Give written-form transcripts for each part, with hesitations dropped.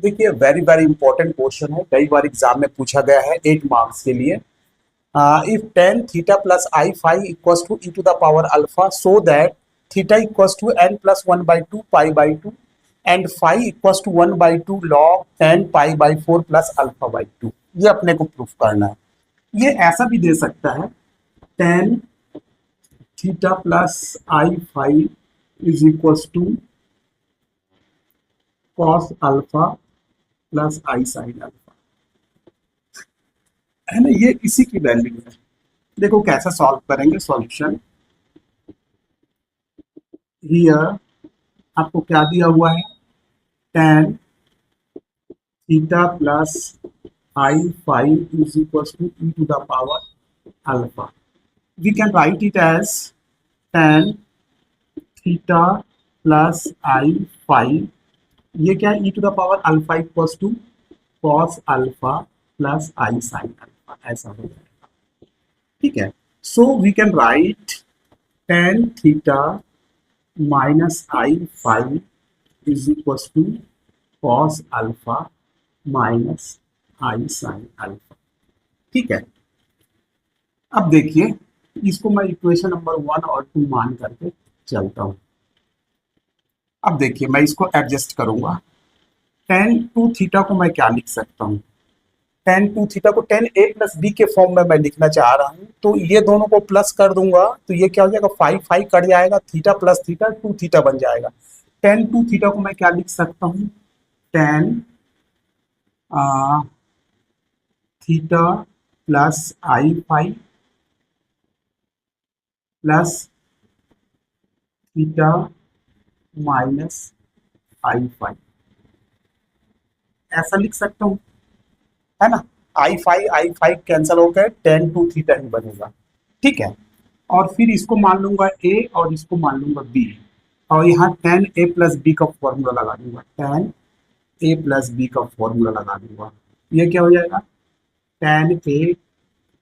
देखिए very very important question है, कई बार एग्जाम में पूछा गया है 8 मार्क्स के लिए। If tan theta plus I phi equals to e to the power alpha so that theta equals to n plus one by two pi by two and phi equals to one by two log tan pi by four plus alpha by two, ये अपने को proof करना है। ये ऐसा भी दे सकता है tan theta plus I five is equals to cos alpha plus i sine alpha, है ना, ये इसी की वैल्यू है। देखो कैसे सॉल्व करेंगे सॉल्यूशन। हियर आपको क्या दिया हुआ है, tan theta plus I five is equals to e to the power alpha. We can write it as tan theta plus I five, ये क्या है, e to the power alpha equals to cos alpha plus i sine alpha, ऐसा हो जाएगा। ठीक है, so we can write tan theta minus I five is equals to cos alpha minus i sine alpha. ठीक है, अब देखिए इसको मैं इक्वेशन नंबर 1 और 2 मान करके चलता हूं। अब देखिए मैं इसको एडजस्ट करूंगा। टेन टू थीटा को मैं क्या लिख सकता हूँ, टेन टू थीटा को टेन ए प्लस बी के फॉर्म में मैं लिखना चाह रहा हूँ, तो ये दोनों को प्लस कर दूंगा तो ये क्या हो जाएगा, फाइव फाइव कट जाएगा, theta plus theta two theta बन जाएगा। टेन टू थीटा को मैं क्या लिख सकता हूँ, टेन थीटा प्लस आई फाइव प्लस थीटा माइनस आई फाइव, ऐसा लिख सकता हूँ, है ना। आई फाइव कैंसिल होकर टेन टू थीटा ही बनेगा। ठीक है, और फिर इसको मान लूंगा ए और इसको मान लूंगा बी, और यहाँ टेन ए प्लस बी का फॉर्मूला लगा दूंगा, टेन ए प्लस बी का फॉर्मूला लगा दूंगा। ये क्या हो जाएगा, tan A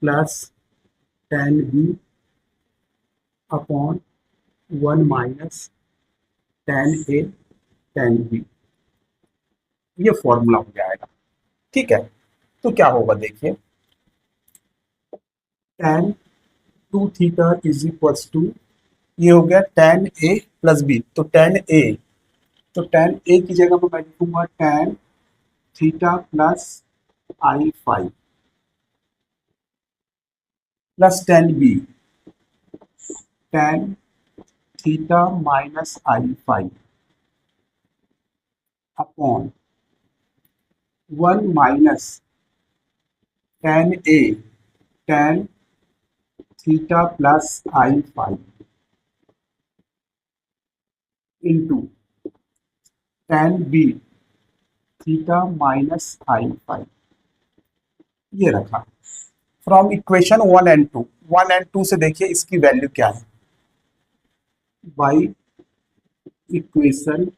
plus tan B upon one minus tan A tan B, ये फॉर्मूला हो जाएगा। ठीक है, तो क्या होगा देखिए, tan two theta is equals to, ये हो गया टेन ए प्लस बी, तो टेन ए, तो टेन ए की जगह पर मैं लिखूंगा ten theta plus I five plus tan B, tan theta minus I five upon one minus tan A tan theta plus I five into tan B theta minus I five, ये रखा। From equation 1 and 2 से देखिए इसकी value क्या है, by equation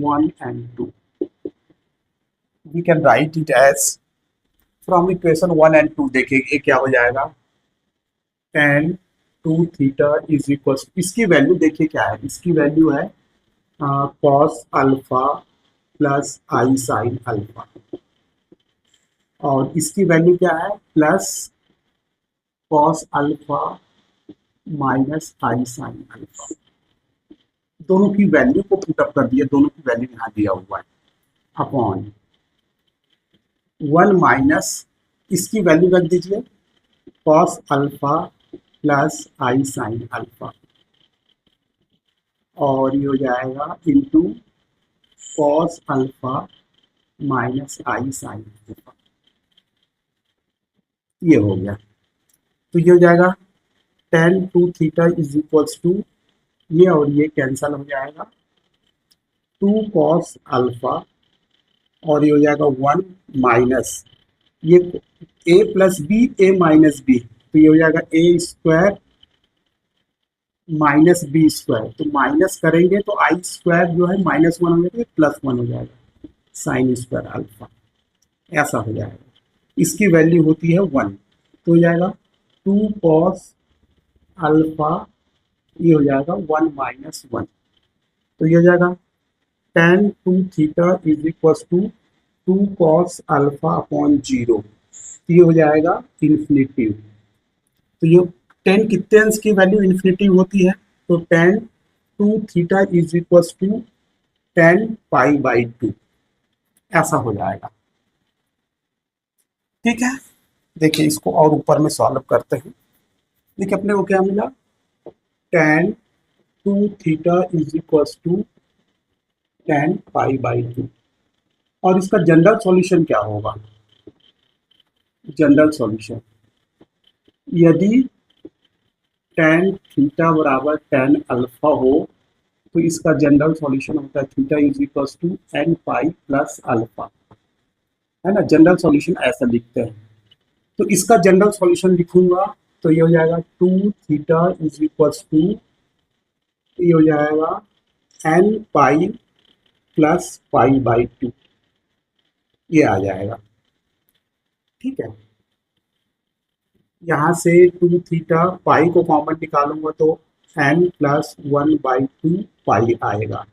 1 and 2 we can write it as, from equation 1 and 2 देखिए ये क्या हो जाएगा, tan two theta is equal, इसकी वैल्यू देखिए क्या है, इसकी वैल्यू है cos alpha plus i sine alpha, और इसकी वैल्यू क्या है, plus cos alpha minus i sine alpha. दोनों की वैल्यू को पुटअप कर दिया, दोनों की वैल्यू यहाँ दिया हुआ है, अपॉन वन माइनस इसकी वैल्यू रख दीजिए cos alpha plus i sine alpha, और ये हो जाएगा into cos alpha minus i sine alpha, ये हो गया। तो ये हो जाएगा tan two theta is equals to, ये और ये कैंसल हो जाएगा, टू कॉस अल्फा, और ये हो जाएगा वन माइनस ये ए plus B A minus B, तो ये हो जाएगा ए स्क्वायर माइनस बी स्क्वायर, तो माइनस करेंगे तो आई स्क्वायर जो है माइनस वन हो जाएगा प्लस वन हो जाएगा, साइन स्क्वायर अल्फा, ऐसा हो जाएगा। इसकी वैल्यू होती है वन, तो हो जाएगा टू कॉस अल्फा, ये हो जाएगा वन माइनस वन, तो ये हो जाएगा tan two theta is equal to two cos alpha upon zero, तो ये हो जाएगा इन्फिनिटिव। तो ये टेन कितने अंश की वैल्यू इन्फिनिटिव होती है, तो tan two theta is equal to tan pi by two, ऐसा हो जाएगा। ठीक है, देखिए इसको और ऊपर में सॉल्व करते हैं। देखिए अपने को क्या मिला, tan two theta is equal to tan pi by two, और इसका जनरल सॉल्यूशन क्या होगा, जनरल सॉल्यूशन यदि टेन थीटा बराबर टेन अल्फा हो, तो इसका जनरल सॉल्यूशन होता है theta is equal to n pi plus alpha, है ना। जनरल सॉल्यूशन ऐसा लिखते हैं, तो इसका जनरल सॉल्यूशन लिखूंगा तो ये हो जाएगा two theta is equal to, ये हो जाएगा n pi plus pi by two, ये आ जाएगा। ठीक है, यहाँ से टू थीटा पाई को कॉमन निकालूंगा तो n plus one by two pi आएगा,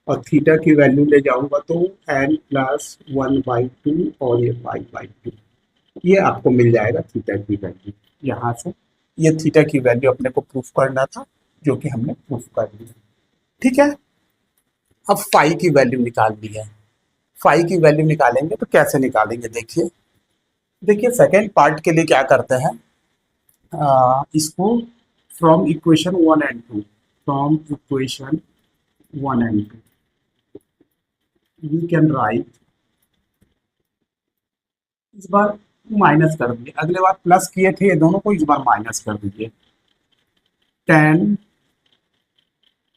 और थीटा की वैल्यू ले जाऊंगा तो n plus one by two और ये पाई बाई टू, ये आपको मिल जाएगा थीटा की वैल्यू यहाँ से। ये थीटा की वैल्यू अपने को प्रूफ करना था, जो कि हमने प्रूफ कर लिया। ठीक है, अब फाई की वैल्यू निकाल ली है। फाई की वैल्यू निकालेंगे तो कैसे निकालेंगे, देखिए देखिए सेकेंड पार्ट के लिए क्या करते हैं, इसको from equation one and two, from equation one and two we can write, इस बार माइनस कर दिए, अगले बार प्लस किए थे ये दोनों को, इस बार माइनस कर दीजिए। टेन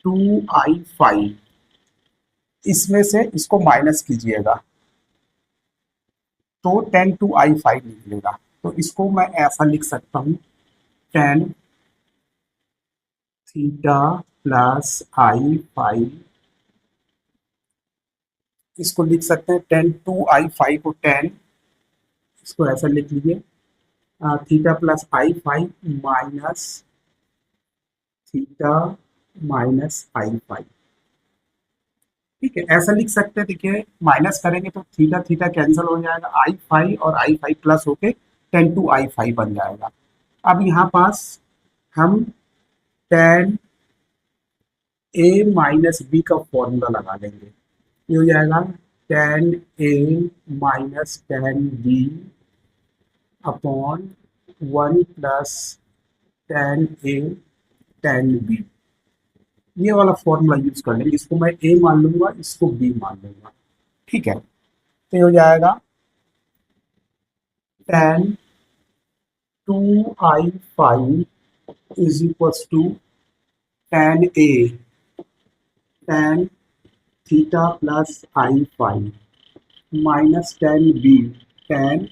टू आई फाइव, इसमें से इसको माइनस कीजिएगा तो टेन टू आई फाइव निकलेगा, तो इसको मैं ऐसा लिख सकता हूँ टेन थीटा प्लस आई फाइव, इसको लिख सकते हैं टेन टू आई फाइव को टेन, इसको ऐसा लिख लीजिए थीटा प्लस आई फाइव माइनस थीटा माइनस आई फाइव। ठीक है, ऐसा लिख सकते हैं। देखिए माइनस करेंगे तो थीटा थीटा कैंसिल हो जाएगा, आई फाइव और आई फाइव प्लस होके टेन टू आई फाइव बन जाएगा। अब यहाँ पास हम टेन ए माइनस बी का फॉर्मूला लगा देंगे, ये हो जाएगा tan A minus tan B upon one plus tan A tan B, ये वाला फॉर्मूला यूज कर लेंगे। इसको मैं ए मान लूंगा, इसको बी मान लूंगा। ठीक है, तो ये हो जाएगा tan two I five is equal to tan A tan theta plus I five minus tan B tan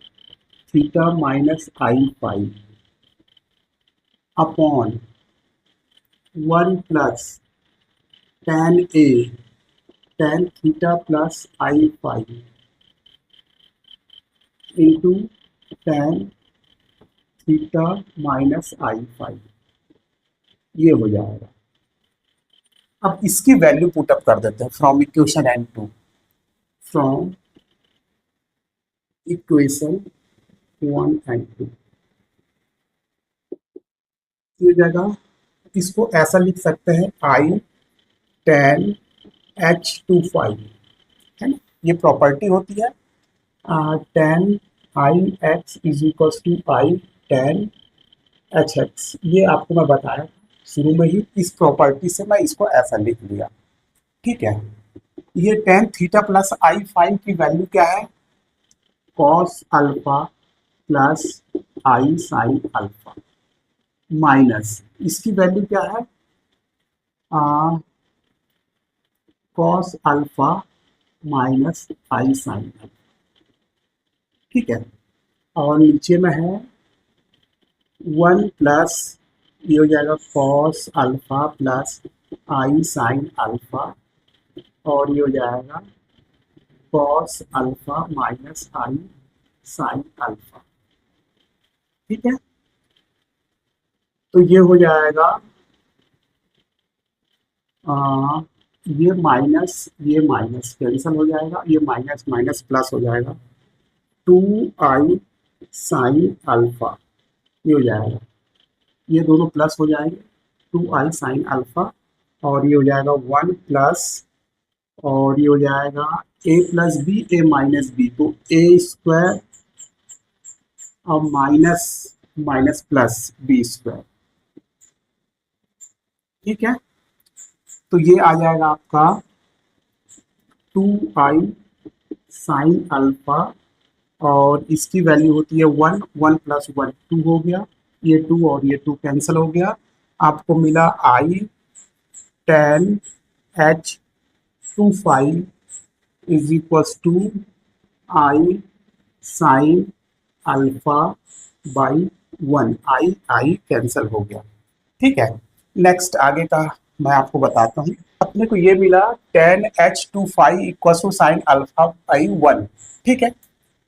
theta minus I five upon one plus tan A tan theta plus I five into tan theta minus I five, ये हो जाएगा। अब इसकी value put up कर देते हैं from equation N two, from equation one and two, ये जगह इसको ऐसा लिख सकते हैं I tan H two five, है ना। ये प्रॉपर्टी होती है tan I X is equal to I tan H X, ये आपको मैं बताया शुरू में ही, इस प्रॉपर्टी से मैं इसको ऐसा लिख लिया। ठीक है, ये टेन थीटा प्लस आई फाइव की वैल्यू क्या है, cos alpha plus i sine alpha, minus इसकी वैल्यू क्या है cos alpha minus i sine alpha. ठीक है, और नीचे में है वन प्लस, ये हो जाएगा cos alpha plus i sine alpha, और ये हो जाएगा cos alpha minus i sine alpha. ठीक है, तो ये हो जाएगा ये माइनस कैंसिल हो जाएगा, ये माइनस माइनस प्लस हो जाएगा, 2i साइन अल्फा ये हो जाएगा, ये दोनों प्लस हो जाएंगे, 2i साइन अल्फा, और ये हो जाएगा 1 प्लस, और ये हो जाएगा a plus B A minus B, तो ए स्क्वायर और minus minus plus B square. ठीक है, तो ये आ जाएगा आपका 2i साइन अल्फा, और इसकी वैल्यू होती है 1, 1 प्लस 1 2 हो गया, ये 2 और ये 2 कैंसिल हो गया, आपको मिला i tan h25 is equals to i sine alpha by 1, I cancel हो गया। ठीक है, नेक्स्ट आगे का मैं आपको बताता हूँ। अपने को ये मिला tan h25 equal to sine alpha by 1। ठीक है,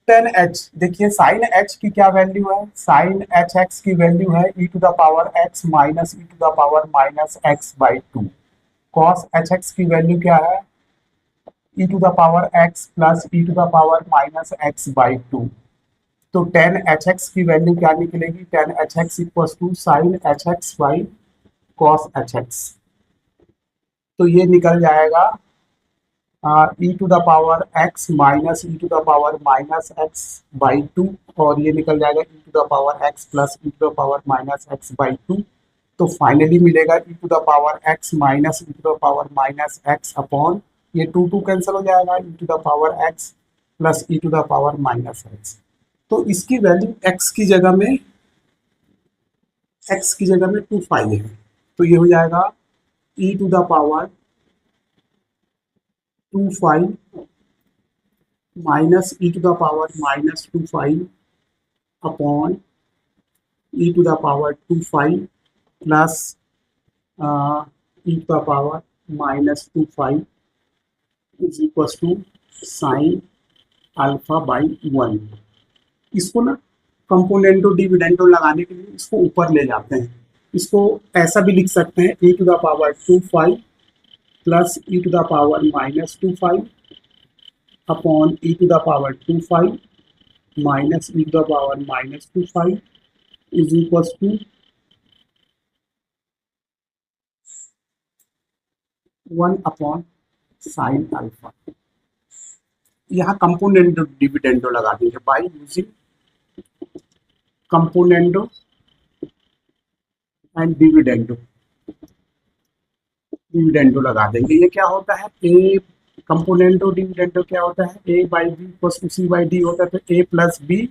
tan h, देखिए साइन h की क्या वैल्यू है, साइन एच एक्स की वैल्यू है e to the power x minus e to the power minus X by 2। Cos H X की value क्या है, e to the power x plus e to the power minus X by 2। तो tan H X की value क्या निकलेगी, tan H X equal to sine H X by cos H X, तो ये निकल जाएगा e to the power x minus e to the power minus X by 2, और ये निकल जाएगा e to the power x plus e to the power minus X by 2। तो finally मिलेगा e to the power x minus e to the power minus X upon, ये 2 cancel हो जाएगा, e to the power x plus e to the power minus X. तो इसकी value x की जगह में 2 है, तो ये हो जाएगा e to the power 2 minus e to the power minus 2 upon e to the power 2 plus e to the power minus 2 is equal to sine alpha by 1। इसको ना कंपोनेंटो डिविडेंडो लगाने के लिए इसको ऊपर ले जाते हैं, इसको ऐसा भी लिख सकते हैं e to the power 2 plus e to the power minus 2 upon e to the power 2 minus e to the power minus 2 is equal to 1 upon sine alpha. यहाँ कंपोनेंटो डिविडेंडो लगा देंगे by using componendo and dividendo लगा देंगे। ये क्या होता है, ए कंपोनेंटो dividendo क्या होता है, A by B plus to C by D होता है, तो A plus B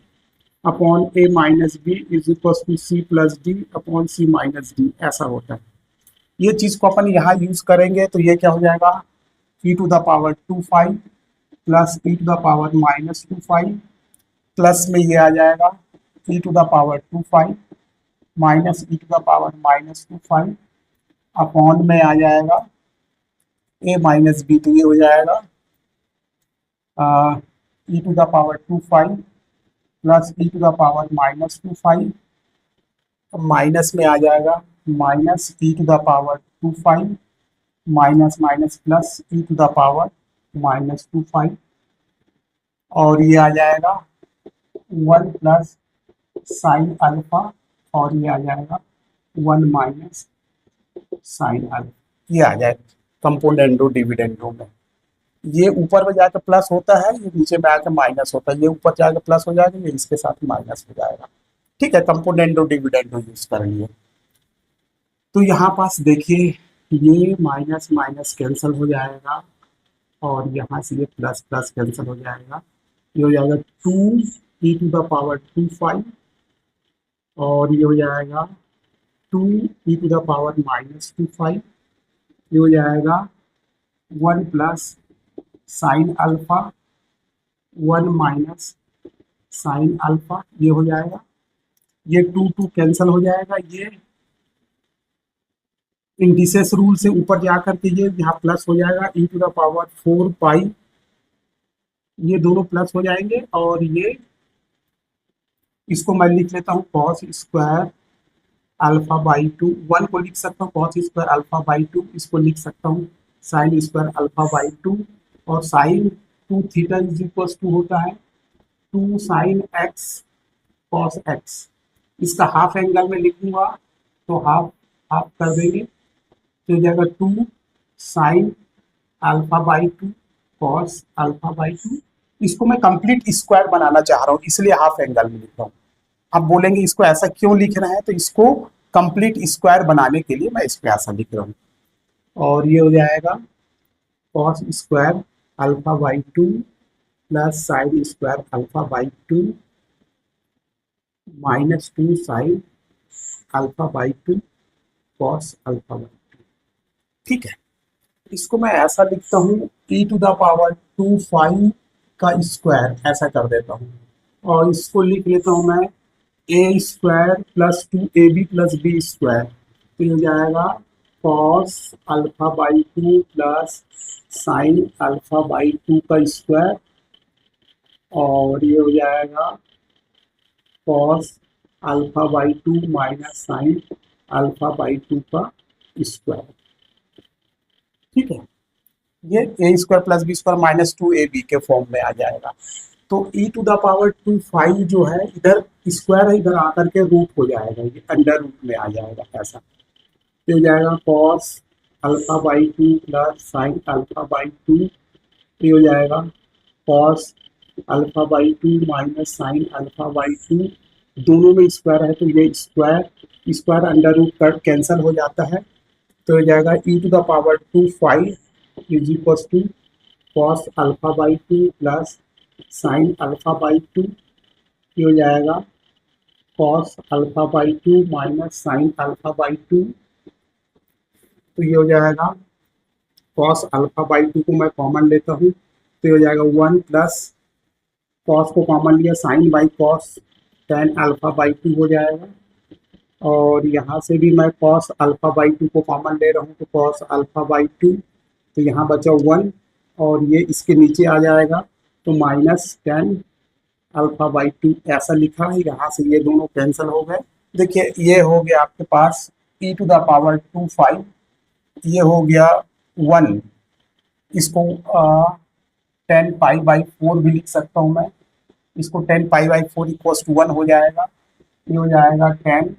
upon A minus B is equal to C plus D upon C minus D, ऐसा होता है। ये चीज को अपन यहाँ यूज करेंगे तो ये क्या हो जाएगा, e to the power 2 plus e to the power minus 2 plus में ये आ जाएगा e to the power 2 minus e to the power minus 2 upon में आ जाएगा a माइनस बी, तो ये हो जाएगा e to the power 2 plus e to the power minus 2 minus में आ जाएगा minus e to the power 2 minus minus plus e to the power minus 2 और ये आ जाएगा 1 प्लस साइन अल्फा, और ये आ जाएगा 1 माइनस साइन अल्फा, ये आ जाएगा कंपोनेंटो डिविडेंडो में। ये ऊपर में जाकर प्लस होता है, ये नीचे में आकर माइनस होता है, ये ऊपर जाकर प्लस हो जाएगा, ये इसके साथ माइनस हो जाएगा। ठीक है, कंपोनेंटो डिविडेंडो यूज करेंगे। तो यहाँ पास देखिए ये माइनस माइनस कैंसिल हो जाएगा, और यहाँ से ये प्लस प्लस कैंसिल हो जाएगा, ये हो जाएगा 2 e टू द पावर 2 और ये हो जाएगा 2 e to the power minus 2 ये हो जाएगा 1 plus sine alpha 1 minus sine alpha, ये हो जाएगा, ये 2 कैंसिल हो जाएगा, ये इंडिसेस रूल से ऊपर जाकर के ये यहाँ प्लस हो जाएगा e टू द पावर 4 पाई, ये दोनों प्लस हो जाएंगे, और ये इसको मैं लिख लेता हूँ कॉस स्क्वायर अल्फा बाई 2, 1 को लिख सकता हूँ कॉस स्क्वायर अल्फा बाई 2, इसको लिख सकता हूँ साइन स्क्वायर अल्फा बाई 2, और sine 2 theta is equal to होता है 2 साइन एक्स कॉस एक्स। इसका हाफ एंगल में लिखूंगा तो हाफ हाफ कर देंगे, तो हो जाएगा 2 sine alpha by 2 cos alpha by 2। इसको मैं कंप्लीट स्क्वायर बनाना चाह रहा हूँ, इसलिए हाफ एंगल में लिख रहा हूँ। आप बोलेंगे इसको ऐसा क्यों लिख रहे हैं, तो इसको कंप्लीट स्क्वायर बनाने के लिए मैं इसको ऐसा लिख रहा हूँ। और ये हो जाएगा cos square alpha by 2 plus sine square alpha by 2 minus 2 sine alpha by 2 cos alpha by 2। ठीक है, इसको मैं ऐसा लिखता हूँ e to the power 2 five का स्क्वायर, ऐसा कर देता हूँ। और इसको लिख लेता हूँ मैं A square plus 2ab plus B square, तो ये हो जाएगा cos alpha by 2 plus sine alpha by 2 का स्क्वायर, और ये हो जाएगा cos alpha by 2 minus sine alpha by 2 का स्क्वायर। ठीक है, ये A square plus B square minus 2ab के फॉर्म में आ जाएगा। तो e to the power 2 five जो है, इधर स्क्वायर है, इधर आकर के रूट हो जाएगा, ये अंडर रूट में आ जाएगा ऐसा। तो हो जाएगा cos alpha by 2 plus sine alpha by 2, ये हो जाएगा cos alpha by 2 minus sine alpha by 2। दोनों में स्क्वायर है तो ये square square under root cut cancel हो जाता है, तो हो जाएगा e to the power 2 five is equal to cos alpha by 2 plus sine alpha by 2, ये हो जाएगा cos alpha by 2 minus sine alpha by 2, तो ये हो जाएगा कॉस अल्फा बाई 2 को मैं कॉमन लेता हूँ, तो ये हो जाएगा 1 प्लस कॉस को कॉमन लिया sine by cos tan alpha by 2 हो जाएगा। और यहाँ से भी मैं कॉस अल्फा बाई 2 को कॉमन ले रहा हूँ, तो कॉस अल्फा बाई 2, तो यहाँ बचा 1 और ये इसके नीचे आ जाएगा, तो माइनस 10 अल्फा बाई 2 ऐसा लिखा है। यहाँ से ये दोनों कैंसिल हो गए। देखिए ये हो गया आपके पास e to the power 2 five, ये हो गया 1, इसको 10 पाई बाई 4 भी लिख सकता हूँ मैं, इसको 10 पाई बाई 4 इक्वल्स टू 1 हो जाएगा। ये हो जाएगा 10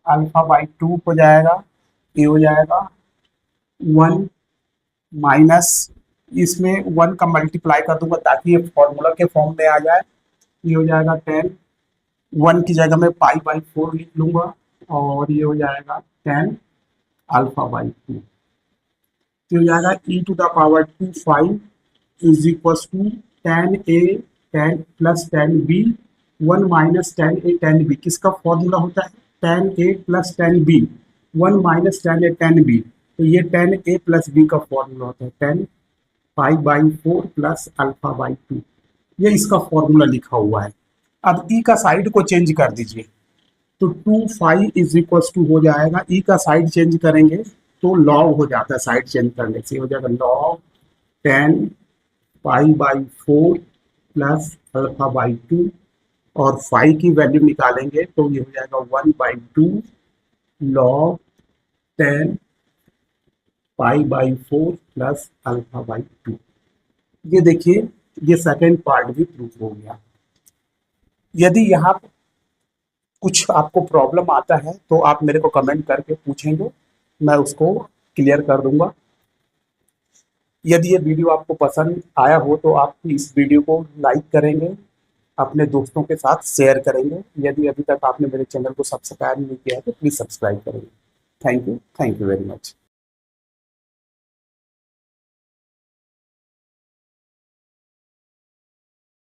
अल्फा बाई 2 हो जाएगा, ये हो जाएगा 1 माइनस, इसमें 1 का मल्टीप्लाई कर दूंगा ताकि ये फॉर्मूला के फॉर्म में आ जाए। ये हो जाएगा 10, 1 की जगह में पाई बाई 4 लिख लूंगा, और ये हो जाएगा 10 अल्फा बाई 2, तो हो जाएगा e to the power 2 five is equal to 10a 10 plus 10b 1 minus 10a 10b। किसका फॉर्मूला होता है 10a plus 10b 1 minus 10a 10b, तो ये 10a प्लस b का फॉर्मूला होता है 10 pi by 4 plus alpha by 2। ये इसका फॉर्मूला लिखा हुआ है। अब e का साइड को चेंज कर दीजिए, तो 2 फाइव इज इक्वल टू हो जाएगा, e का साइड चेंज करेंगे तो लॉग हो जाता है, साइड चेंज करने से हो जाएगा log 10 pi by 4 plus alpha by 2, और 5 की वैल्यू निकालेंगे तो ये हो जाएगा 1 by 2 log 10 pi by 4 plus alpha by 2। ये देखिए ये सेकेंड पार्ट भी प्रूफ हो गया। यदि यहाँ कुछ आपको प्रॉब्लम आता है तो आप मेरे को कमेंट करके पूछेंगे, मैं उसको क्लियर कर दूंगा। यदि ये वीडियो आपको पसंद आया हो तो आप इस वीडियो को लाइक करेंगे, अपने दोस्तों के साथ शेयर करेंगे। यदि अभी तक आपने मेरे चैनल को सब्सक्राइब नहीं किया है तो प्लीज़ सब्सक्राइब करेंगे। Thank you very much.